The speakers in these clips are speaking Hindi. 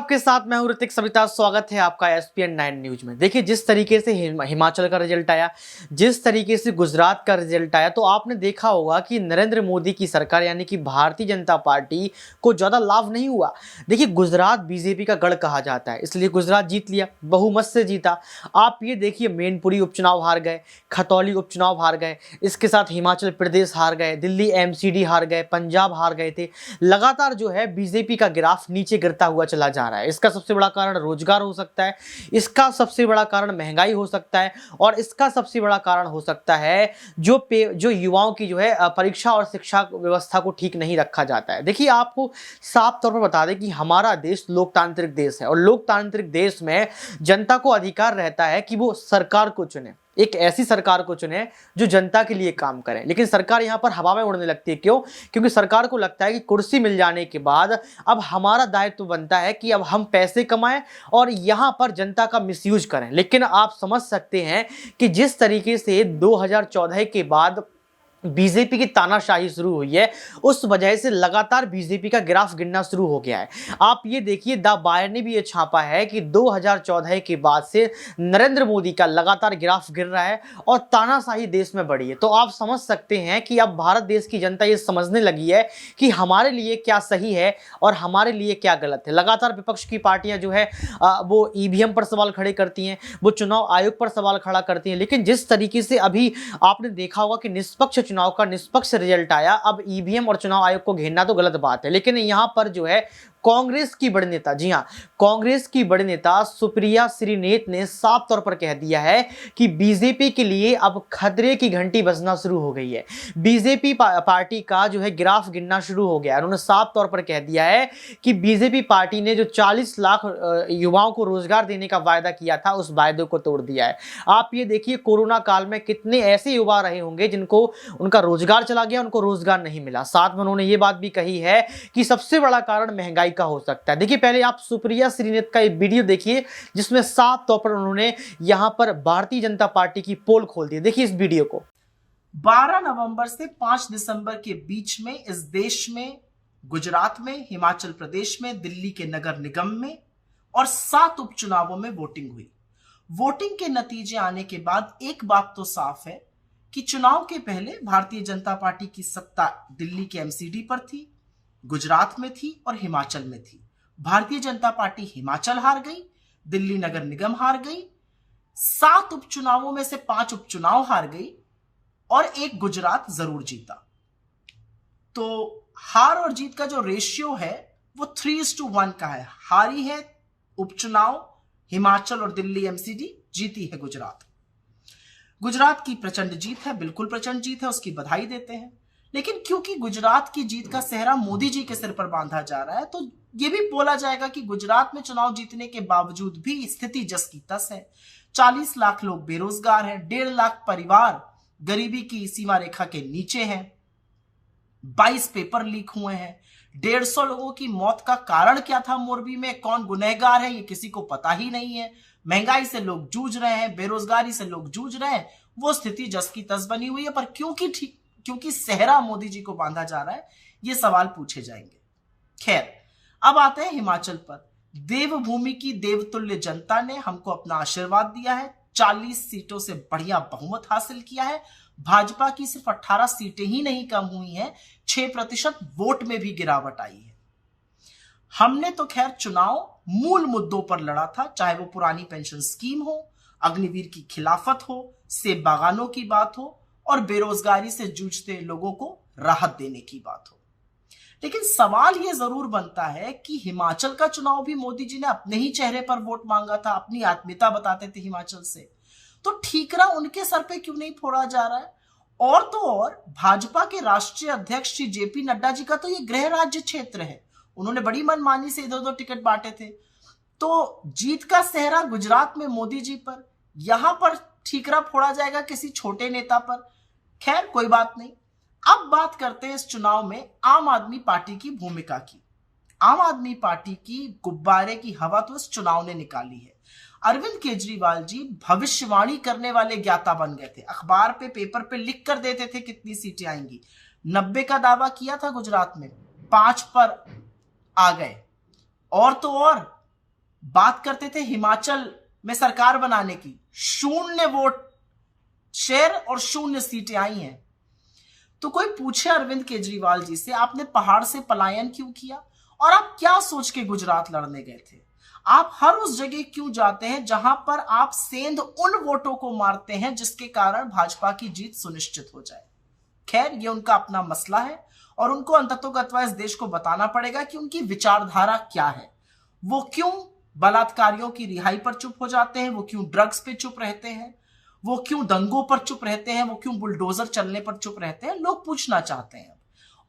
आपके साथ मैं हूं ऋतिक सविता। स्वागत है आपका एसपीएन 9 न्यूज में। देखिए, जिस तरीके से हिमाचल का रिजल्ट आया, जिस तरीके से गुजरात का रिजल्ट आया, तो आपने देखा होगा कि नरेंद्र मोदी की सरकार यानी कि भारतीय जनता पार्टी को ज़्यादा लाभ नहीं हुआ। देखिए, गुजरात बीजेपी का गढ़ कहा जाता है, इसलिए गुजरात जीत लिया, बहुमत से जीता। आप ये देखिए, मैनपुरी उपचुनाव हार गए, खतौली उपचुनाव हार गए, इसके साथ हिमाचल प्रदेश हार गए, दिल्ली एमसीडी हार गए, पंजाब हार गए थे। लगातार जो है बीजेपी का ग्राफ नीचे गिरता हुआ चला जा रहा है। इसका सबसे बड़ा कारण रोजगार हो सकता है, इसका सबसे बड़ा कारण महंगाई हो सकता है, और इसका सबसे बड़ा कारण हो सकता है जो युवाओं की जो है परीक्षा और शिक्षा व्यवस्था को ठीक नहीं रखा जाता है। देखिए, आपको साफ तौर पर बता दें कि हमारा देश लोकतांत्रिक देश है, और लोकतांत्रिक देश में जनता को अधिकार रहता है कि वो सरकार को चुने, एक ऐसी सरकार को चुने जो जनता के लिए काम करे। लेकिन सरकार यहां पर हवा में उड़ने लगती है। क्यों? क्योंकि सरकार को लगता है कि कुर्सी मिल जाने के बाद अब हमारा दायित्व बनता है कि अब हम पैसे कमाएं और यहां पर जनता का मिसयूज करें। लेकिन आप समझ सकते हैं कि जिस तरीके से 2014 के बाद बीजेपी की तानाशाही शुरू हुई है, उस वजह से लगातार बीजेपी का ग्राफ गिरना शुरू हो गया है। आप ये देखिए, द बायर ने भी ये छापा है कि 2014 के बाद से नरेंद्र मोदी का लगातार ग्राफ गिर रहा है और तानाशाही देश में बढ़ी है। तो आप समझ सकते हैं कि अब भारत देश की जनता ये समझने लगी है कि हमारे लिए क्या सही है और हमारे लिए क्या गलत है। लगातार विपक्ष की पार्टियां जो है वो ईवीएम पर सवाल खड़े करती हैं, वो चुनाव आयोग पर सवाल खड़ा करती हैं। लेकिन जिस तरीके से अभी आपने देखा होगा कि निष्पक्ष चुनाव का निष्पक्ष रिजल्ट आया, अब ईवीएम और चुनाव आयोग को घेरना तो गलत बात है। लेकिन यहां पर जो है कांग्रेस की बड़ी नेता, जी हां, कांग्रेस की बड़ी नेता सुप्रिया श्रीनेत ने साफ तौर पर कह दिया है कि बीजेपी के लिए अब खतरे की घंटी बजना शुरू हो गई है। बीजेपी पार्टी का जो है ग्राफ गिरना शुरू हो गया है। उन्होंने साफ तौर पर कह दिया है कि बीजेपी पार्टी ने जो 40 लाख युवाओं को रोजगार देने का वायदा किया था, उस वायदे को तोड़ दिया है। आप ये देखिए, कोरोना काल में कितने ऐसे युवा रहे होंगे जिनको उनका रोजगार चला गया, उनको रोजगार नहीं मिला। साथ में उन्होंने ये बात भी कही है कि सबसे बड़ा कारण महंगाई का हो सकता है। देखिए, पहले आप सुप्रिया श्रीनेत का एक वीडियो देखिए जिसमें साफ तौर पर उन्होंने यहां पर भारतीय जनता पार्टी की पोल खोल दी। देखिए इस वीडियो को। 12 नवंबर से 5 दिसंबर के बीच में इस देश में, गुजरात में, हिमाचल प्रदेश में, दिल्ली के नगर निगम में और 7 उपचुनावों में वोटिंग हुई। वोटिंग के नतीजे आने के बाद एक बात तो साफ है कि चुनाव के पहले भारतीय जनता पार्टी की सत्ता दिल्ली के एमसीडी पर थी, गुजरात में थी और हिमाचल में थी। भारतीय जनता पार्टी हिमाचल हार गई, दिल्ली नगर निगम हार गई, 7 उपचुनावों में से 5 उपचुनाव हार गई और एक गुजरात जरूर जीता। तो हार और जीत का जो रेशियो है वो 3:1 का है। हारी है उपचुनाव हिमाचल और दिल्ली एमसीडी, जीती है गुजरात। गुजरात की प्रचंड जीत है, बिल्कुल प्रचंड जीत है, उसकी बधाई देते हैं। लेकिन क्योंकि गुजरात की जीत का सेहरा मोदी जी के सिर पर बांधा जा रहा है, तो यह भी बोला जाएगा कि गुजरात में चुनाव जीतने के बावजूद भी स्थिति जस की तस है। 40 लाख लोग बेरोजगार हैं, 1.5 लाख परिवार गरीबी की सीमा रेखा के नीचे हैं, 22 पेपर लीक हुए हैं, 150 लोगों की मौत का कारण क्या था मोरबी में, कौन गुनहगार है, ये किसी को पता ही नहीं है। महंगाई से लोग जूझ रहे हैं, बेरोजगारी से लोग जूझ रहे हैं, वो स्थिति जस की तस बनी हुई है। पर क्योंकि सेहरा मोदी जी को बांधा जा रहा है, ये सवाल पूछे जाएंगे। खैर, अब आते हैं हिमाचल पर। देवभूमि की देवतुल्य जनता ने हमको अपना आशीर्वाद दिया है, 40 सीटों से बढ़िया बहुमत हासिल किया है। भाजपा की सिर्फ 18 सीटें ही नहीं कम हुई हैं, 6% वोट में भी गिरावट आई है। हमने तो खैर चुनाव मूल मुद्दों पर लड़ा था, चाहे वो पुरानी पेंशन स्कीम हो, अग्निवीर की खिलाफत हो, सेब बागानों की बात हो और बेरोजगारी से जूझते लोगों को राहत देने की बात हो। लेकिन सवाल यह जरूर बनता है कि हिमाचल का चुनाव भी मोदी जी ने अपने ही चेहरे पर वोट मांगा था, अपनी आत्मीयता बताते थे हिमाचल से, तो ठीकरा उनके सर पे क्यों नहीं फोड़ा जा रहा है? और तो और भाजपा के राष्ट्रीय अध्यक्ष श्री जेपी नड्डा जी का तो ये गृह राज्य क्षेत्र है, उन्होंने बड़ी मनमानी से इधर उधर टिकट बांटे थे। तो जीत का सेहरा गुजरात में मोदी जी पर, यहां पर ठीकरा फोड़ा जाएगा किसी छोटे नेता पर। खैर, कोई बात नहीं। अब बात करते हैं इस चुनाव में आम आदमी पार्टी की भूमिका की। आम आदमी पार्टी की गुब्बारे की हवा तो इस चुनाव ने निकाली है। अरविंद केजरीवाल जी भविष्यवाणी करने वाले ज्ञाता बन गए थे, अखबार पे, पेपर पे लिख कर देते थे कितनी सीटें आएंगी। 90 का दावा किया था गुजरात में, 5 पर आ गए। और तो और बात करते थे हिमाचल में सरकार बनाने की, 0 वोट शेयर और 0 सीटें आई हैं। तो कोई पूछे अरविंद केजरीवाल जी से, आपने पहाड़ से पलायन क्यों किया और आप क्या सोच के गुजरात लड़ने गए थे? आप हर उस जगह क्यों जाते हैं जहां पर आप सेंध उन वोटों को मारते हैं जिसके कारण भाजपा की जीत सुनिश्चित हो जाए? खैर, ये उनका अपना मसला है और उनको अंततोगत्वा इस देश को बताना पड़ेगा कि उनकी विचारधारा क्या है। वो क्यों बलात्कारियों की रिहाई पर चुप हो जाते हैं, वो क्यों ड्रग्स पे चुप रहते हैं, वो क्यों दंगों पर चुप रहते हैं, वो क्यों बुलडोजर चलने पर चुप रहते हैं, लोग पूछना चाहते हैं।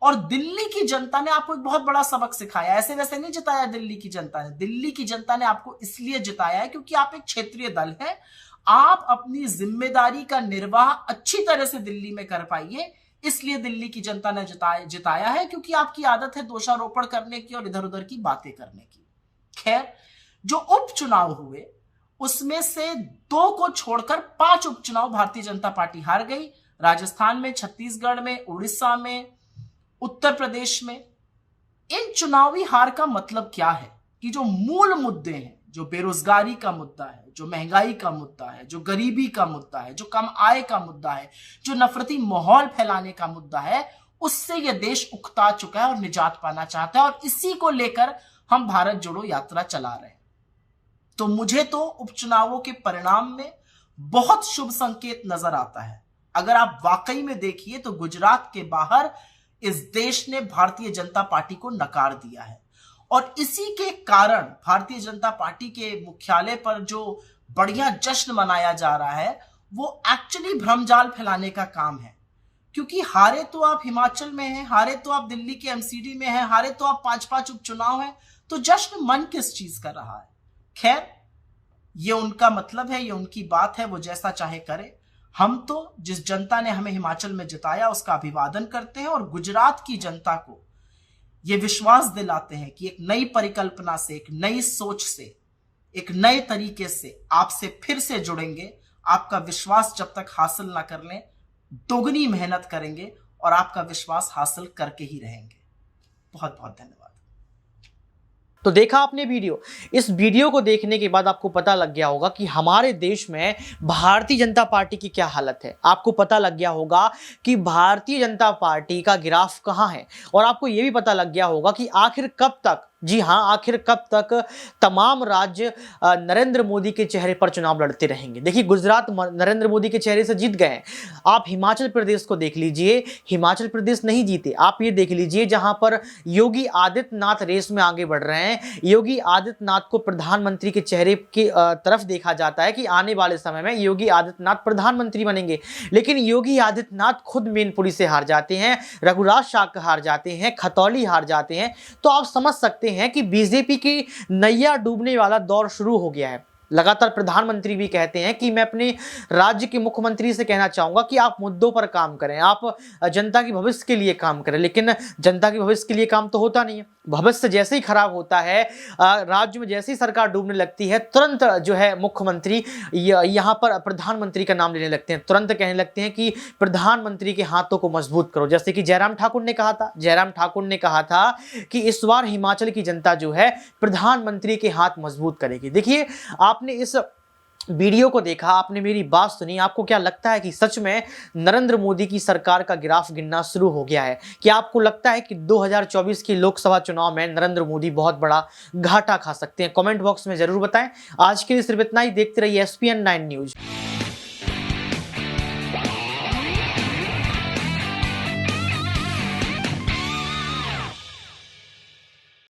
और दिल्ली की जनता ने आपको एक बहुत बड़ा सबक सिखाया। ऐसे वैसे नहीं जिताया दिल्ली की जनता ने। दिल्ली की जनता ने आपको इसलिए जिताया है क्योंकि आप एक क्षेत्रीय दल हैं। आप अपनी जिम्मेदारी का निर्वाह अच्छी तरह से दिल्ली में कर पाइए, इसलिए दिल्ली की जनता ने जिताया है, क्योंकि आपकी आदत है दोषारोपण करने की और इधर उधर की बातें करने की। खैर, जो उपचुनाव हुए उसमें से 2 को छोड़कर 5 उपचुनाव भारतीय जनता पार्टी हार गई। राजस्थान में, छत्तीसगढ़ में, उड़ीसा में, उत्तर प्रदेश में। इन चुनावी हार का मतलब क्या है कि जो मूल मुद्दे हैं, जो बेरोजगारी का मुद्दा है, जो महंगाई का मुद्दा है, जो गरीबी का मुद्दा है, जो कम आय का मुद्दा है, जो नफरती माहौल फैलाने का मुद्दा है, उससे यह देश उकता चुका है और निजात पाना चाहता है। और इसी को लेकर हम भारत जोड़ो यात्रा चला रहे हैं। तो मुझे तो उपचुनावों के परिणाम में बहुत शुभ संकेत नजर आता है। अगर आप वाकई में देखिए तो गुजरात के बाहर इस देश ने भारतीय जनता पार्टी को नकार दिया है और इसी के कारण भारतीय जनता पार्टी के मुख्यालय पर जो बढ़िया जश्न मनाया जा रहा है वो एक्चुअली भ्रमजाल फैलाने का काम है। क्योंकि हारे तो आप हिमाचल में हैं, हारे तो आप दिल्ली के एमसीडी में हैं, हारे तो आप 5-5 उपचुनाव हैं, तो जश्न मन किस चीज कर रहा है? खैर, ये उनका मतलब है, ये उनकी बात है, वो जैसा चाहे करे। हम तो जिस जनता ने हमें हिमाचल में जिताया उसका अभिवादन करते हैं और गुजरात की जनता को ये विश्वास दिलाते हैं कि एक नई परिकल्पना से, एक नई सोच से, एक नए तरीके से आपसे फिर से जुड़ेंगे। आपका विश्वास जब तक हासिल ना कर लें, दोगुनी मेहनत करेंगे और आपका विश्वास हासिल करके ही रहेंगे। बहुत बहुत धन्यवाद। तो देखा आपने वीडियो। इस वीडियो को देखने के बाद आपको पता लग गया होगा कि हमारे देश में भारतीय जनता पार्टी की क्या हालत है। आपको पता लग गया होगा कि भारतीय जनता पार्टी का ग्राफ कहां है और आपको यह भी पता लग गया होगा कि आखिर कब तक, जी हां, आखिर कब तक तमाम राज्य नरेंद्र मोदी के चेहरे पर चुनाव लड़ते रहेंगे। देखिए, गुजरात नरेंद्र मोदी के चेहरे से जीत गए हैं। आप हिमाचल प्रदेश को देख लीजिए, हिमाचल प्रदेश नहीं जीते। आप ये देख लीजिए जहां पर योगी आदित्यनाथ रेस में आगे बढ़ रहे हैं। योगी आदित्यनाथ को प्रधानमंत्री के चेहरे की तरफ देखा जाता है कि आने वाले समय में योगी आदित्यनाथ प्रधानमंत्री बनेंगे, लेकिन योगी आदित्यनाथ खुद मैनपुरी से हार जाते हैं, रघुराज शाह हार जाते हैं, खतौली हार जाते हैं। तो आप समझ सकते हैं कि बीजेपी की नैया डूबने वाला दौर शुरू हो गया है। लगातार प्रधानमंत्री भी कहते हैं कि मैं अपने राज्य के मुख्यमंत्री से कहना चाहूंगा कि आप मुद्दों पर काम करें, आप जनता के भविष्य के लिए काम करें, लेकिन जनता के भविष्य के लिए काम तो होता नहीं है। भविष्य जैसे ही खराब होता है, राज्य में जैसे ही सरकार डूबने लगती है, तुरंत जो है मुख्यमंत्री यहाँ पर प्रधानमंत्री का नाम लेने लगते हैं, तुरंत कहने लगते हैं कि प्रधानमंत्री के हाथों को मजबूत करो। जैसे कि जयराम ठाकुर ने कहा था कि इस बार हिमाचल की जनता जो है प्रधानमंत्री के हाथ मजबूत करेगी। देखिए, आपने इस वीडियो को देखा, आपने मेरी बात सुनी, आपको क्या लगता है कि सच में नरेंद्र मोदी की सरकार का ग्राफ गिरना शुरू हो गया है? क्या आपको लगता है कि 2024 की लोकसभा चुनाव में नरेंद्र मोदी बहुत बड़ा घाटा खा सकते हैं? कमेंट बॉक्स में जरूर बताएं। आज के लिए सिर्फ इतना ही। देखते रहिए SPN9 न्यूज।